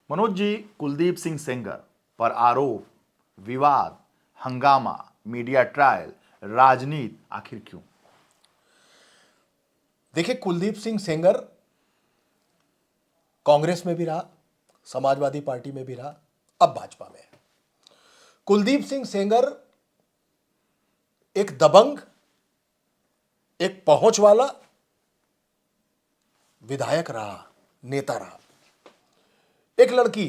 मनोज जी, कुलदीप सिंह सेंगर पर आरोप, विवाद, हंगामा, मीडिया ट्रायल, राजनीति, आखिर क्यों? देखिए, कुलदीप सिंह सेंगर कांग्रेस में भी रहा, समाजवादी पार्टी में भी रहा, अब भाजपा में है। कुलदीप सिंह सेंगर एक दबंग, एक पहुंच वाला विधायक रहा, नेता रहा। एक लड़की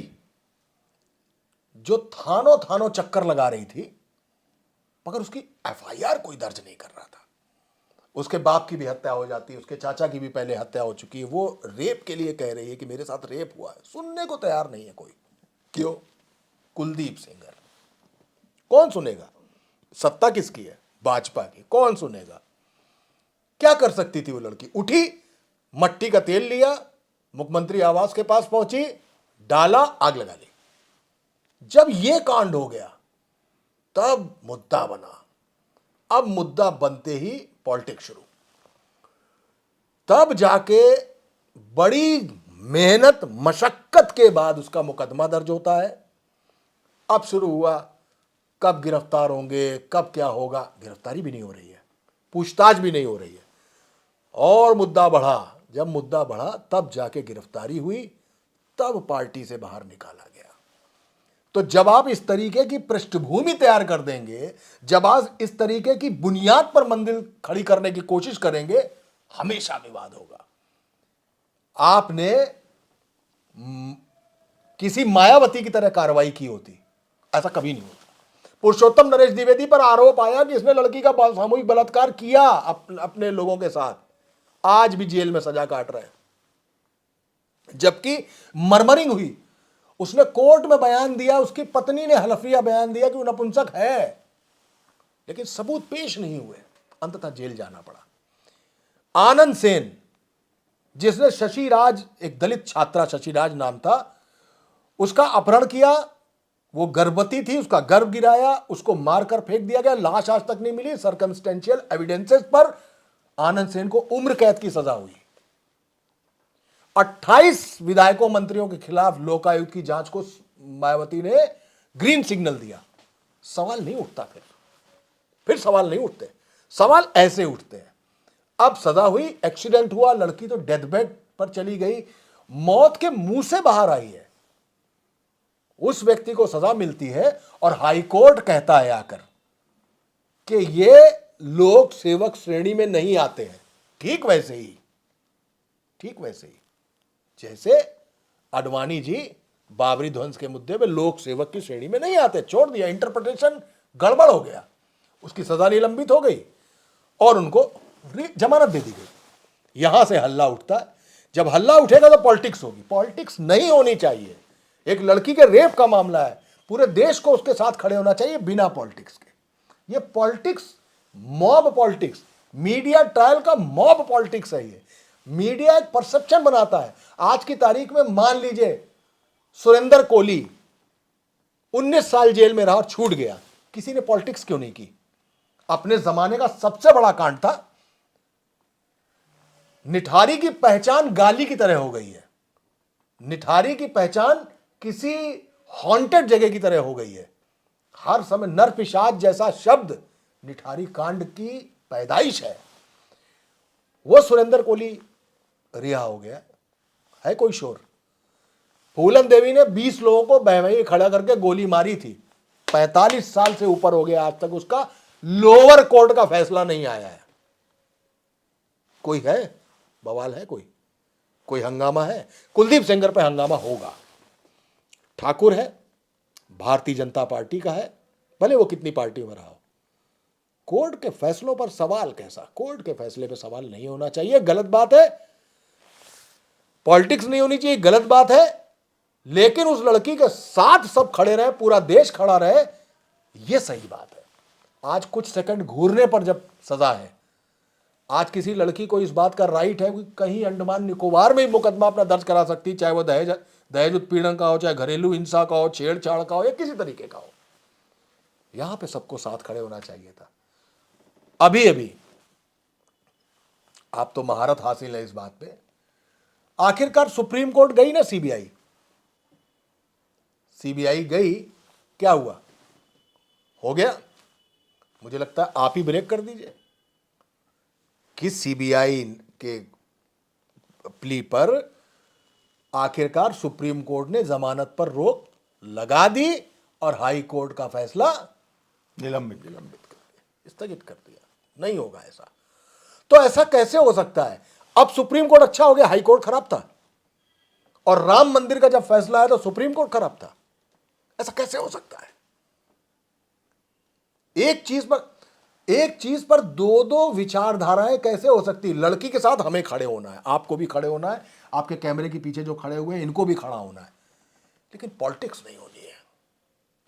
जो थानों थानों चक्कर लगा रही थी, मगर उसकी एफआईआर कोई दर्ज नहीं कर रहा था। उसके बाप की भी हत्या हो जाती है, उसके चाचा की भी पहले हत्या हो चुकी है। वो रेप के लिए कह रही है कि मेरे साथ रेप हुआ है, सुनने को तैयार नहीं है कोई। क्यों? कुलदीप सेंगर। कौन सुनेगा? सत्ता किसकी है? भाजपा की। कौन सुनेगा? क्या कर सकती थी वो लड़की? उठी, मट्टी का तेल लिया, मुख्यमंत्री आवास के पास पहुंची, डाला, आग लगा ली। जब यह कांड हो गया तब मुद्दा बना। अब मुद्दा बनते ही पॉलिटिक्स शुरू। तब जाके बड़ी मेहनत मशक्कत के बाद उसका मुकदमा दर्ज होता है। अब शुरू हुआ, कब गिरफ्तार होंगे, कब क्या होगा। गिरफ्तारी भी नहीं हो रही है, पूछताछ भी नहीं हो रही है, और मुद्दा बढ़ा। जब मुद्दा बढ़ा तब जाके गिरफ्तारी हुई, तब पार्टी से बाहर निकाला गया। तो जब आप इस तरीके की पृष्ठभूमि तैयार कर देंगे, जब आप इस तरीके की बुनियाद पर मंजिल खड़ी करने की कोशिश करेंगे, हमेशा विवाद होगा। आपने किसी मायावती की तरह कार्रवाई की होती, ऐसा कभी नहीं होता। पुरुषोत्तम नरेश द्विवेदी पर आरोप आया कि इसने लड़की का सामूहिक बलात्कार किया अपने लोगों के साथ, आज भी जेल में सजा काट रहे हैं। जबकि मर्मरिंग हुई, उसने कोर्ट में बयान दिया, उसकी पत्नी ने हलफिया बयान दिया कि वो नपुंसक है, लेकिन सबूत पेश नहीं हुए, अंततः जेल जाना पड़ा। आनंद सेन, जिसने शशि राज, एक दलित छात्रा शशि राज नाम था, उसका अपहरण किया, वो गर्भवती थी, उसका गर्भ गिराया, उसको मारकर फेंक दिया गया, लाश आज तक नहीं मिली। सर्कमस्टेंशियल एविडेंसेस पर आनंद सेन को उम्र कैद की सजा हुई। 28 विधायकों मंत्रियों के खिलाफ लोकायुक्त की जांच को मायावती ने ग्रीन सिग्नल दिया। सवाल नहीं उठता, फिर सवाल नहीं उठते। सवाल ऐसे उठते हैं। अब सजा हुई, एक्सीडेंट हुआ, लड़की तो डेथ बेड पर चली गई, मौत के मुंह से बाहर आई है, उस व्यक्ति को सजा मिलती है, और हाईकोर्ट कहता है आकर कि ये लोक सेवक श्रेणी में नहीं आते हैं। ठीक वैसे ही जैसे अडवाणी जी बाबरी ध्वंस के मुद्दे पे लोक सेवक की श्रेणी में नहीं आते, छोड़ दिया, इंटरप्रिटेशन गड़बड़ हो गया, उसकी सजा निलंबित हो गई और उनको जमानत दे दी गई। यहां से हल्ला उठता है। जब हल्ला उठेगा तो पॉलिटिक्स होगी। पॉलिटिक्स नहीं होनी चाहिए। एक लड़की के रेप का मामला है, पूरे देश को उसके साथ खड़े होना चाहिए बिना पॉलिटिक्स के। ये politics, mob politics, media trial का मॉब पॉलिटिक्स है। ये मीडिया एक परसेप्शन बनाता है। आज की तारीख में मान लीजिए सुरेंद्र कोहली 19 साल जेल में रहा और छूट गया, किसी ने पॉलिटिक्स क्यों नहीं की? अपने जमाने का सबसे बड़ा कांड था। निठारी की पहचान गाली की तरह हो गई है। निठारी की पहचान किसी हॉन्टेड जगह की तरह हो गई है। हर समय नरपिशाच जैसा शब्द निठारी कांड की पैदाइश है। वो सुरेंद्र कोहली रिहा हो गया है, कोई शोर? फूलन देवी ने 20 लोगों को बहवई खड़ा करके गोली मारी थी, 45 साल से ऊपर हो गया, आज तक उसका लोअर कोर्ट का फैसला नहीं आया है। कोई है? बवाल है? कोई हंगामा है? कुलदीप सेंगर पे हंगामा होगा। ठाकुर है, भारतीय जनता पार्टी का है, भले वो कितनी पार्टी में रहा हो। कोर्ट के फैसलों पर सवाल कैसा? कोर्ट के फैसले पे सवाल नहीं होना चाहिए, गलत बात है। पॉलिटिक्स नहीं होनी चाहिए, गलत बात है। लेकिन उस लड़की के साथ सब खड़े रहे, पूरा देश खड़ा रहे, यह सही बात है। आज कुछ सेकंड घूरने पर जब सजा है, आज किसी लड़की को इस बात का राइट है कि कहीं अंडमान निकोबार में ही मुकदमा अपना दर्ज करा सकती, चाहे वो दहेज उत्पीड़न का हो, चाहे घरेलू हिंसा का हो, छेड़छाड़ का हो, या किसी तरीके का हो। यहां पे सबको साथ खड़े होना चाहिए था। अभी अभी आप तो महारत हासिल है इस बात पे, आखिरकार सुप्रीम कोर्ट गई ना सीबीआई, सीबीआई गई, क्या हुआ? हो गया। मुझे लगता है आप ही ब्रेक कर दीजिए कि सीबीआई के प्ली पर आखिरकार सुप्रीम कोर्ट ने जमानत पर रोक लगा दी और हाई कोर्ट का फैसला निलंबित। निलंबित कर दिया, स्थगित कर दिया। नहीं होगा ऐसा। तो ऐसा कैसे हो सकता है? अब सुप्रीम कोर्ट अच्छा हो गया, हाई कोर्ट खराब था, और राम मंदिर का जब फैसला आया तो सुप्रीम कोर्ट खराब था। ऐसा कैसे हो सकता है? एक चीज पर दो दो विचारधाराएं कैसे हो सकती? लड़की के साथ हमें खड़े होना है, आपको भी खड़े होना है, आपके कैमरे के पीछे जो खड़े हुए हैं इनको भी खड़ा होना है, लेकिन पॉलिटिक्स नहीं होनी है।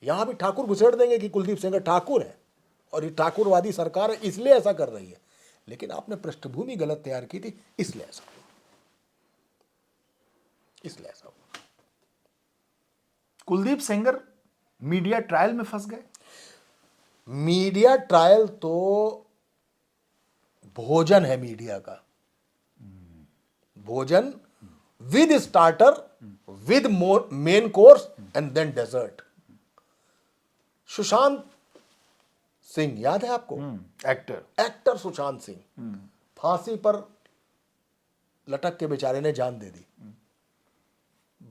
यहां भी ठाकुर घुसेड़ देंगे कि कुलदीप सेंगर ठाकुर है और ये ठाकुरवादी सरकार है इसलिए ऐसा कर रही है, लेकिन आपने पृष्ठभूमि गलत तैयार की थी इसलिए ऐसा हुआ। कुलदीप सेंगर मीडिया ट्रायल में फंस गए। मीडिया ट्रायल तो भोजन है मीडिया का, भोजन with starter, with main course and then dessert. Sushant Singh याद है आपको? एक्टर सुशांत सिंह फांसी पर लटक के बेचारे ने जान दे दी।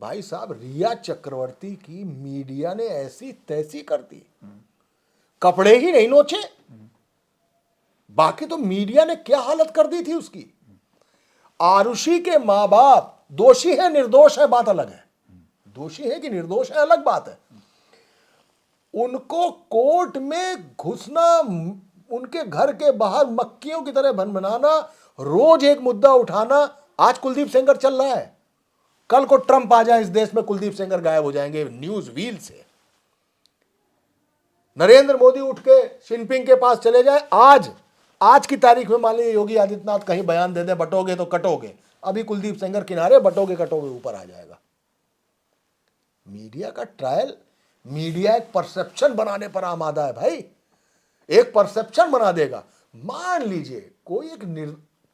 भाई साहब, रिया चक्रवर्ती की मीडिया ने ऐसी तैसी कर दी, कपड़े ही नहीं नोचे, बाकी तो मीडिया ने क्या हालत कर दी थी उसकी। आरुषि के मां बाप दोषी है निर्दोष है बात अलग है, दोषी है कि निर्दोष है अलग बात है। उनको कोर्ट में घुसना, उनके घर के बाहर मक्खियों की तरह भनभनाना, रोज एक मुद्दा उठाना। आज कुलदीप सेंगर चल रहा है, कल को ट्रंप आ जाए इस देश में, कुलदीप सेंगर गायब हो जाएंगे न्यूज व्हील से। नरेंद्र मोदी उठ के जिनपिंग के पास चले जाए, आज की तारीख में मान लीजिए योगी आदित्यनाथ कहीं बयान दे दे बटोगे तो कटोगे, अभी कुलदीप सेंगर किनारे, बटोगे कटोगे ऊपर आ जाएगा। मीडिया का ट्रायल, मीडिया एक परसेप्शन बनाने पर आमादा है भाई, एक परसेप्शन बना देगा। मान लीजिए कोई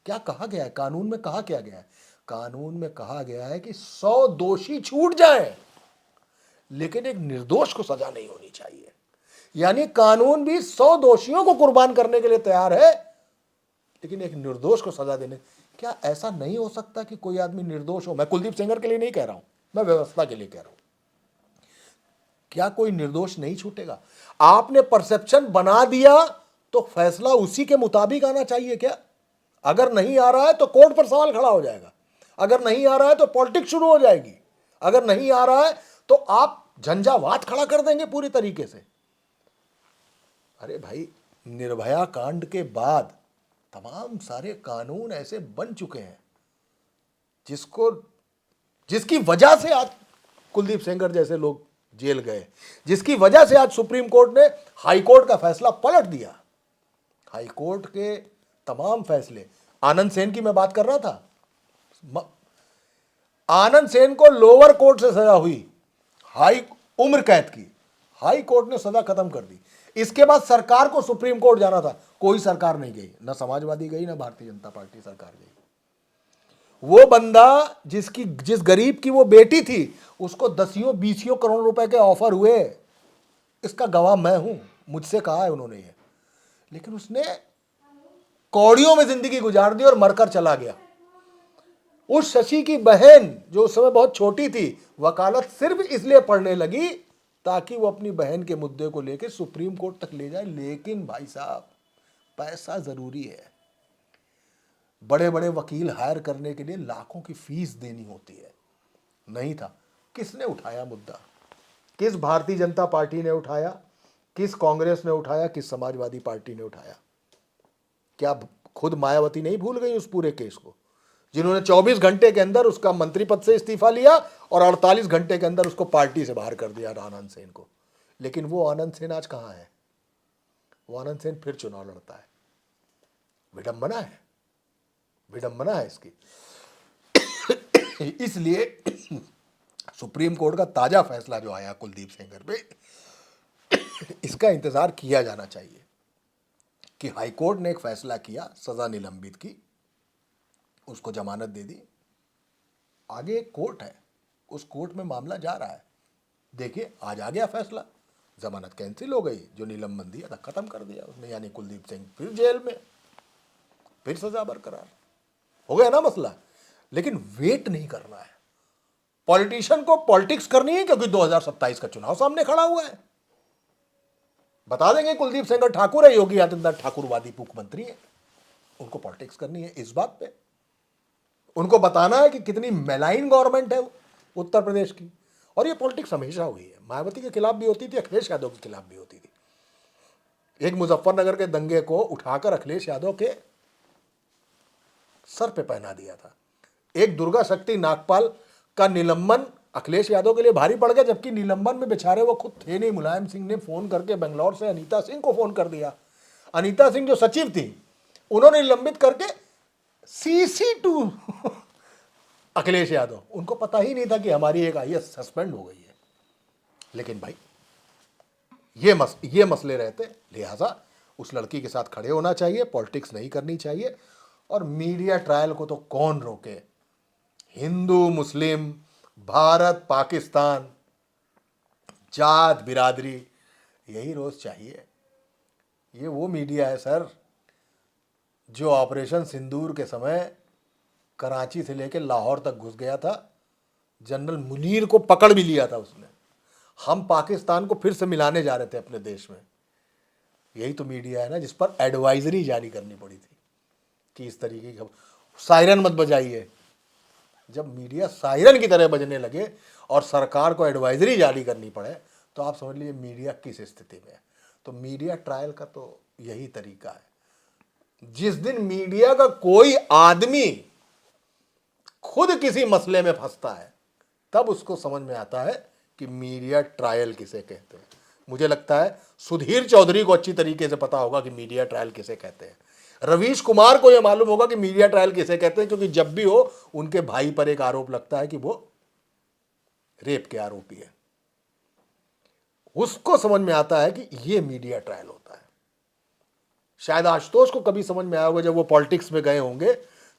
क्या कहा गया है कानून में, कहा क्या गया है कानून में? कहा गया है कि 100 दोषी छूट जाए लेकिन एक निर्दोष को सजा नहीं होनी चाहिए। यानी कानून भी 100 दोषियों को कुर्बान करने के लिए तैयार है लेकिन एक निर्दोष को सजा देने। क्या ऐसा नहीं हो सकता कि कोई आदमी निर्दोष हो? मैं कुलदीप सेंगर के लिए नहीं कह रहा हूं, मैं व्यवस्था के लिए कह रहा हूं। क्या कोई निर्दोष नहीं छूटेगा? आपने परसेप्शन बना दिया तो फैसला उसी के मुताबिक आना चाहिए क्या? अगर नहीं आ रहा है तो कोर्ट पर सवाल खड़ा हो जाएगा, अगर नहीं आ रहा है तो पॉलिटिक्स शुरू हो जाएगी, अगर नहीं आ रहा है तो आप झंझावात खड़ा कर देंगे पूरी तरीके से। अरे भाई, निर्भया कांड के बाद तमाम सारे कानून ऐसे बन चुके हैं जिसकी वजह से आज कुलदीप सेंगर जैसे लोग जेल गए, जिसकी वजह से आज सुप्रीम कोर्ट ने हाई कोर्ट का फैसला पलट दिया। हाई कोर्ट के तमाम फैसले, आनंद सेन की मैं बात कर रहा था, आनंद सेन को लोअर कोर्ट से सजा हुई, हाई उम्र कैद की, हाई कोर्ट ने सजा खत्म कर दी। इसके बाद सरकार को सुप्रीम कोर्ट जाना था, कोई सरकार नहीं गई, ना समाजवादी गई ना भारतीय जनता पार्टी सरकार गई। वो बंदा जिस गरीब की वो बेटी थी उसको 10-20 करोड़ रुपए के ऑफर हुए, इसका गवाह मैं हूं, मुझसे कहा है उन्होंने ये, लेकिन उसने कौड़ियों में जिंदगी गुजार दी और मरकर चला गया। उस शशि की बहन जो उस समय बहुत छोटी थी, वकालत सिर्फ इसलिए पढ़ने लगी ताकि वो अपनी बहन के मुद्दे को लेकर सुप्रीम कोर्ट तक ले जाए। लेकिन भाई साहब, पैसा जरूरी है, बड़े बड़े वकील हायर करने के लिए लाखों की फीस देनी होती है, नहीं था। किसने उठाया मुद्दा? किस भारतीय जनता पार्टी ने उठाया, किस कांग्रेस ने उठाया, किस समाजवादी पार्टी ने उठाया? क्या खुद मायावती नहीं भूल गई उस पूरे केस को, जिन्होंने 24 घंटे के अंदर उसका मंत्री पद से इस्तीफा लिया और 48 घंटे के अंदर उसको पार्टी से बाहर कर दिया आनंद सेन को। लेकिन वो आनंद सेन आज कहां है? वो आनंद सेन फिर चुनाव लड़ता है। विडंबना है, विडंबना है इसकी। इसलिए सुप्रीम कोर्ट का ताजा फैसला जो आया कुलदीप सेंगर पे, इसका इंतजार किया जाना चाहिए कि हाई कोर्ट ने एक फैसला किया, सजा निलंबित की, उसको जमानत दे दी। आगे एक कोर्ट है, उस कोर्ट में मामला जा रहा है, देखिए आज आ गया फैसला, जमानत कैंसिल हो गई, जो निलंबन दिया था खत्म कर दिया उसने, यानी कुलदीप सिंह फिर जेल में, फिर सजा बरकरार, हो गया ना मसला। लेकिन वेट नहीं करना है, पॉलिटिशियन को पॉलिटिक्स करनी है, क्योंकि 2027 का चुनाव सामने खड़ा हुआ है। बता देंगे कुलदीप सेंगर ठाकुर है, योगी आदित्यनाथ ठाकुरवादी मुख्यमंत्री है, उनको पॉलिटिक्स करनी है इस बात पे। उनको बताना है कि कितनी मेलाइन गवर्नमेंट है उत्तर प्रदेश की। और ये पॉलिटिक्स हमेशा हुई है, मायावती के खिलाफ भी होती थी, अखिलेश यादव के खिलाफ भी होती थी। एक मुजफ्फरनगर के दंगे को उठाकर अखिलेश यादव के सर पे पहना दिया था। एक दुर्गा शक्ति नागपाल का निलंबन अखिलेश यादव के लिए भारी पड़ गया, जबकि निलंबन में बेचारे वो खुद थे नहीं। मुलायम सिंह ने फोन करके बेंगलोर से अनीता सिंह को फोन कर दिया। अनीता सिंह जो सचिव थी, उन्होंने निलंबित करके सीसी टू अखिलेश यादव, उनको पता ही नहीं था कि हमारी एक आईएएस सस्पेंड हो गई है। लेकिन भाई ये मसले रहते, लिहाजा उस लड़की के साथ खड़े होना चाहिए, पॉलिटिक्स नहीं करनी चाहिए। और मीडिया ट्रायल को तो कौन रोके, हिंदू मुस्लिम, भारत पाकिस्तान, जात बिरादरी, यही रोज चाहिए। ये वो मीडिया है सर जो ऑपरेशन सिंदूर के समय कराची से लेकर लाहौर तक घुस गया था, जनरल मुनीर को पकड़ भी लिया था उसने। हम पाकिस्तान को फिर से मिलाने जा रहे थे अपने देश में। यही तो मीडिया है ना जिस पर एडवाइजरी जारी करनी पड़ी थी कि इस तरीके की सायरन मत बजाइए। जब मीडिया सायरन की तरह बजने लगे और सरकार को एडवाइजरी जारी करनी पड़े, तो आप समझ लीजिए मीडिया किस स्थिति में है। तो मीडिया ट्रायल का तो यही तरीका है। जिस दिन मीडिया का कोई आदमी खुद किसी मसले में फंसता है, तब उसको समझ में आता है कि मीडिया ट्रायल किसे कहते हैं। मुझे लगता है सुधीर चौधरी को अच्छी तरीके से पता होगा कि मीडिया ट्रायल किसे कहते हैं। रवीश कुमार को यह मालूम होगा कि मीडिया ट्रायल किसे कहते हैं, क्योंकि जब भी हो उनके भाई पर एक आरोप लगता है कि वो रेप के आरोपी है, उसको समझ में आता है कि ये मीडिया ट्रायल होता है। शायद आशुतोष को कभी समझ में आया होगा जब वो पॉलिटिक्स में गए होंगे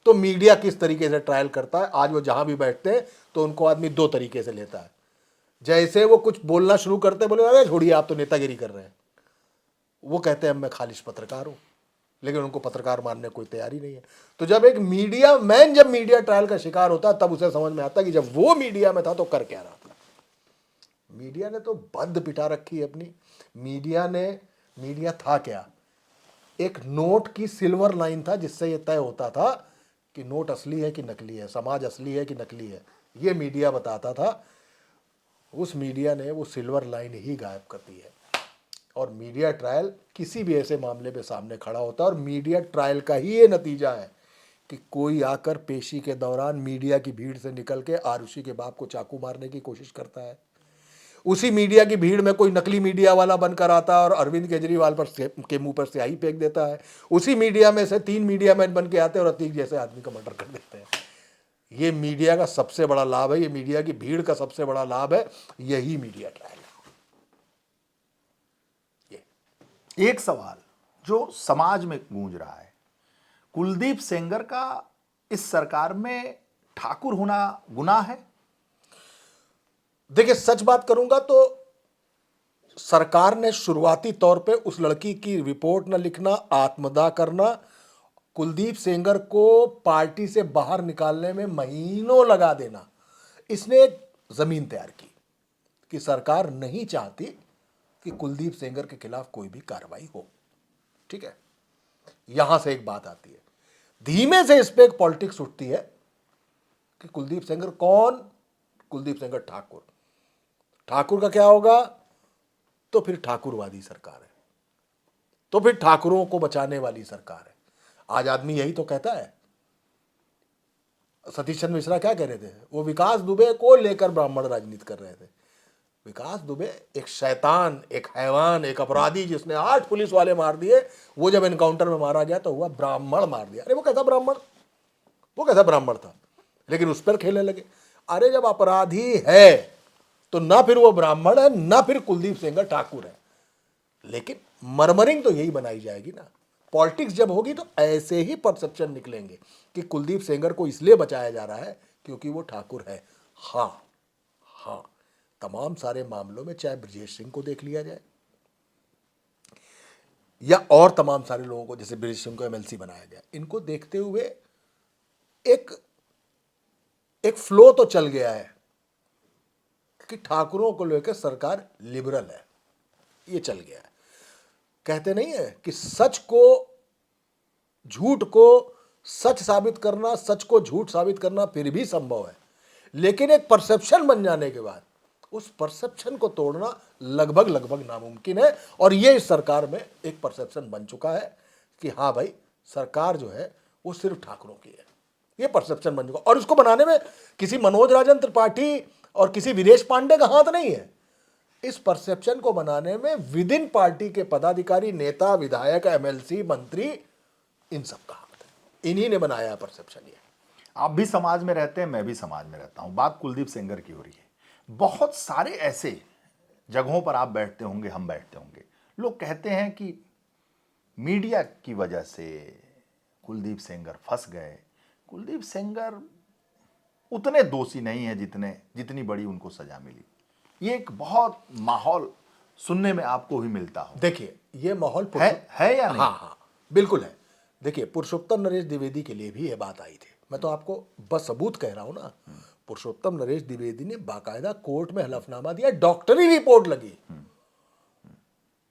तो मीडिया किस तरीके से ट्रायल करता है। आज वो जहां भी बैठते हैं तो उनको आदमी दो तरीके से लेता है। जैसे वो कुछ बोलना शुरू करते बोले अरे छोड़िए आप तो नेतागिरी कर रहे हैं, वो कहते हैं मैं खालिश पत्रकार हूं, लेकिन उनको पत्रकार मानने कोई तैयारी नहीं है। तो जब एक मीडिया मैन जब मीडिया ट्रायल का शिकार होता है, तब उसे समझ में आता है कि जब वो मीडिया में था तो कर क्या रहा था। मीडिया ने तो बंद पिटा रखी है अपनी। मीडिया था क्या, एक नोट की सिल्वर लाइन था जिससे यह तय होता था कि नोट असली है कि नकली है, समाज असली है कि नकली है, ये मीडिया बताता था। उस मीडिया ने वो सिल्वर लाइन ही गायब कर दी है। और मीडिया ट्रायल किसी भी ऐसे मामले पे सामने खड़ा होता है, और मीडिया ट्रायल का ही ये नतीजा है कि कोई आकर पेशी के दौरान मीडिया की भीड़ से निकल के आरुषि के बाप को चाकू मारने की कोशिश करता है। उसी मीडिया की भीड़ में कोई नकली मीडिया वाला बनकर आता है और अरविंद केजरीवाल के मुंह पर स्याही फेंक देता है। उसी मीडिया में से 3 मीडिया मैन बन के आते हैं और अतीक जैसे आदमी का मर्डर कर देते हैं। ये मीडिया का सबसे बड़ा लाभ है, ये मीडिया की भीड़ का सबसे बड़ा लाभ है, यही मीडिया ट्रायल है। एक सवाल जो समाज में गूंज रहा है, कुलदीप सेंगर का इस सरकार में ठाकुर होना गुनाह है? देखिए सच बात करूंगा तो सरकार ने शुरुआती तौर पे उस लड़की की रिपोर्ट न लिखना, आत्मदाह करना, कुलदीप सेंगर को पार्टी से बाहर निकालने में महीनों लगा देना, इसने एक जमीन तैयार की कि सरकार नहीं चाहती कि कुलदीप सेंगर के खिलाफ कोई भी कार्रवाई हो। ठीक है, यहां से एक बात आती है, धीमे से इस पे एक पॉलिटिक्स उठती है कि कुलदीप सेंगर कौन? कुलदीप सेंगर ठाकुर। ठाकुर का क्या होगा? तो फिर ठाकुरवादी सरकार है, तो फिर ठाकुरों को बचाने वाली सरकार है। आज आदमी यही तो कहता है। सतीश चंद्र मिश्रा क्या कह रहे थे? वो विकास दुबे को लेकर ब्राह्मण राजनीति कर रहे थे। विकास दुबे एक शैतान, एक हैवान, एक अपराधी जिसने 8 पुलिस वाले मार दिए, वो जब एनकाउंटर में मारा गया तो हुआ ब्राह्मण मार दिया। अरे वो कैसा ब्राह्मण, वो कैसा ब्राह्मण था? लेकिन उस पर खेलने लगे। अरे जब अपराधी है तो ना फिर वो ब्राह्मण है, ना फिर कुलदीप सेंगर ठाकुर है। लेकिन मरमरिंग तो यही बनाई जाएगी ना। पॉलिटिक्स जब होगी तो ऐसे ही परसेप्शन निकलेंगे कि कुलदीप सेंगर को इसलिए बचाया जा रहा है क्योंकि वो ठाकुर है। हाँ, तमाम सारे मामलों में, चाहे ब्रजेश सिंह को देख लिया जाए या और तमाम सारे लोगों को, जैसे ब्रजेश सिंह को एमएलसी बनाया गया, इनको देखते हुए एक फ्लो तो चल गया है कि ठाकुरों को लेकर सरकार लिबरल है, ये चल गया है। कहते नहीं है कि सच को झूठ को सच साबित करना, सच को झूठ साबित करना फिर भी संभव है, लेकिन एक परसेप्शन बन जाने के बाद उस परसेप्शन को तोड़ना लगभग नामुमकिन है। और ये इस सरकार में एक परसेप्शन बन चुका है कि हाँ भाई, सरकार जो है वो सिर्फ ठाकुरों की है, ये परसेप्शन बन चुका। और इसको बनाने में किसी मनोज राजन त्रिपाठी और किसी वीरेश पांडे का हाथ नहीं है। इस परसेप्शन को बनाने में विद इन पार्टी के पदाधिकारी, नेता, विधायक, एमएलसी, मंत्री, इन सब का हाथ है। इन्हीं ने बनाया परसेप्शन। ये आप भी समाज में रहते हैं, मैं भी समाज में रहता हूं। बात कुलदीप सेंगर की हो रही है। बहुत सारे ऐसे जगहों पर आप बैठते होंगे, हम बैठते होंगे, लोग कहते हैं कि मीडिया की वजह से कुलदीप सेंगर फंस गए। कुलदीप सेंगर उतने दोषी नहीं है जितनी बड़ी उनको सजा मिली। ये एक बहुत माहौल सुनने में आपको भी मिलता हो। देखिए, ये माहौल है या नहीं? हाँ, बिल्कुल है। देखिए, पुरुषोत्तम नरेश द्विवेदी के लिए भी ये बात आई थी। मैं तो आपको बस सबूत कह रहा हूं ना। पुरुषोत्तम नरेश द्विवेदी ने बाकायदा कोर्ट में हलफनामा दिया, डॉक्टरी रिपोर्ट लगी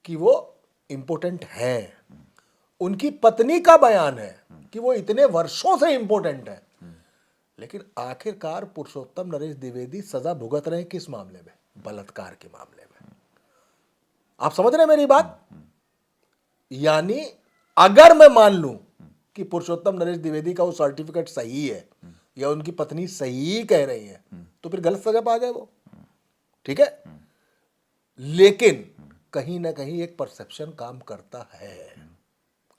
कि वो इंपोर्टेंट है। उनकी पत्नी का बयान है कि वो इतने वर्षों से इंपोर्टेंट है। लेकिन आखिरकार पुरुषोत्तम नरेश द्विवेदी सजा भुगत रहे हैं किस मामले में? बलात्कार के मामले में। आप समझ रहे हैं मेरी बात? यानी अगर मैं मान लूं कि पुरुषोत्तम नरेश द्विवेदी का वो सर्टिफिकेट सही है या उनकी पत्नी सही कह रही है, तो फिर गलत सजा पा गए वो, ठीक है। लेकिन कहीं ना कहीं एक परसेप्शन काम करता है।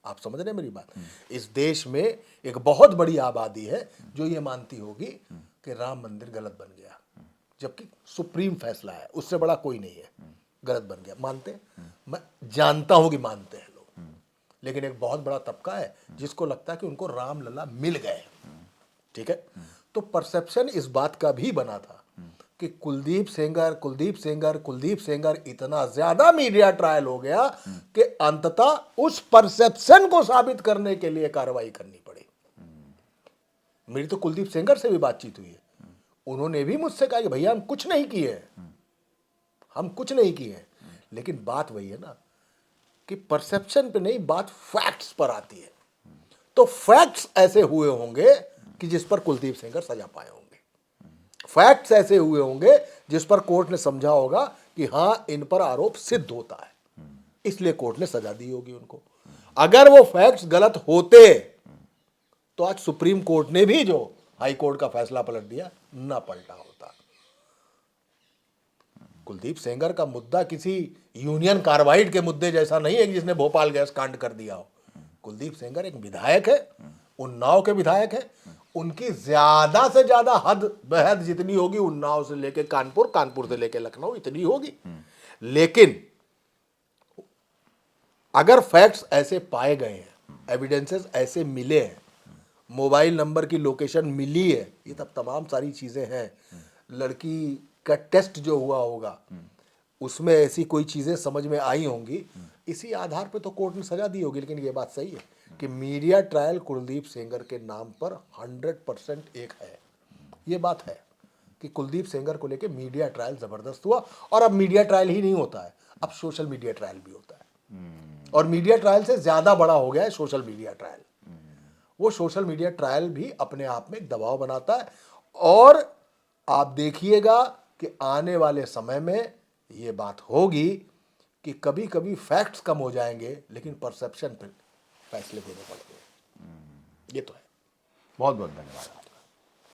आप समझ रहे हैं मेरी बात? इस देश में एक बहुत बड़ी आबादी है जो ये मानती होगी कि राम मंदिर गलत बन गया, जबकि सुप्रीम फैसला है, उससे बड़ा कोई नहीं है, गलत बन गया। मानते हैं, मैं जानता हूं कि मानते हैं लोग, लेकिन एक बहुत बड़ा तबका है जिसको लगता है कि उनको राम लला मिल गए, ठीक है। तो परसेप्शन इस बात का भी बना था कि कुलदीप सेंगर इतना ज्यादा मीडिया ट्रायल हो गया कि अंततः उस परसेप्शन को साबित करने के लिए कार्रवाई करनी पड़ी। मेरी तो कुलदीप सेंगर से भी बातचीत हुई है। उन्होंने भी मुझसे कहा कि भैया हम कुछ नहीं किए, लेकिन बात वही है ना कि परसेप्शन पे नहीं, बात फैक्ट्स पर आती है। तो फैक्ट्स ऐसे हुए होंगे कि जिस पर कुलदीप सेंगर सजा पाए होंगे, फैक्ट्स ऐसे हुए होंगे जिस पर कोर्ट ने समझा होगा कि हां, इन पर आरोप सिद्ध होता है, इसलिए कोर्ट ने सजा दी होगी उनको। अगर वो फैक्ट्स गलत होते तो आज सुप्रीम कोर्ट ने भी जो हाई कोर्ट का फैसला पलट दिया ना पलटा होता। कुलदीप सेंगर का मुद्दा किसी यूनियन कार्बाइड के मुद्दे जैसा नहीं है कि जिसने भोपाल गैस कांड कर दिया हो। कुलदीप सेंगर एक विधायक है, उन्नाव के विधायक है। उनकी ज्यादा से ज्यादा हद बेहद जितनी होगी उन्नाव से लेके कानपुर, कानपुर से लेके लखनऊ, इतनी होगी। लेकिन अगर फैक्ट्स ऐसे पाए गए हैं, एविडेंसेस ऐसे मिले हैं, मोबाइल नंबर की लोकेशन मिली है, ये तब तमाम सारी चीजें हैं, लड़की का टेस्ट जो हुआ होगा उसमें ऐसी कोई चीजें समझ में आई होंगी, इसी आधार पे तो कोर्ट ने सजा दी होगी। लेकिन ये बात सही है कि मीडिया ट्रायल कुलदीप सेंगर के नाम पर 100% एक है। ये बात है कि कुलदीप सेंगर को लेके मीडिया ट्रायल जबरदस्त हुआ। और अब मीडिया ट्रायल ही नहीं होता है, अब सोशल मीडिया ट्रायल भी होता है। और मीडिया ट्रायल से ज्यादा बड़ा हो गया है सोशल मीडिया ट्रायल। वो सोशल मीडिया ट्रायल भी अपने आप में एक दबाव बनाता है। और आप देखिएगा कि आने वाले समय में ये बात होगी कि कभी कभी फैक्ट्स कम हो जाएंगे लेकिन परसेप्शन पे फैसले देने पड़ेंगे। ये तो है। बहुत बहुत धन्यवाद।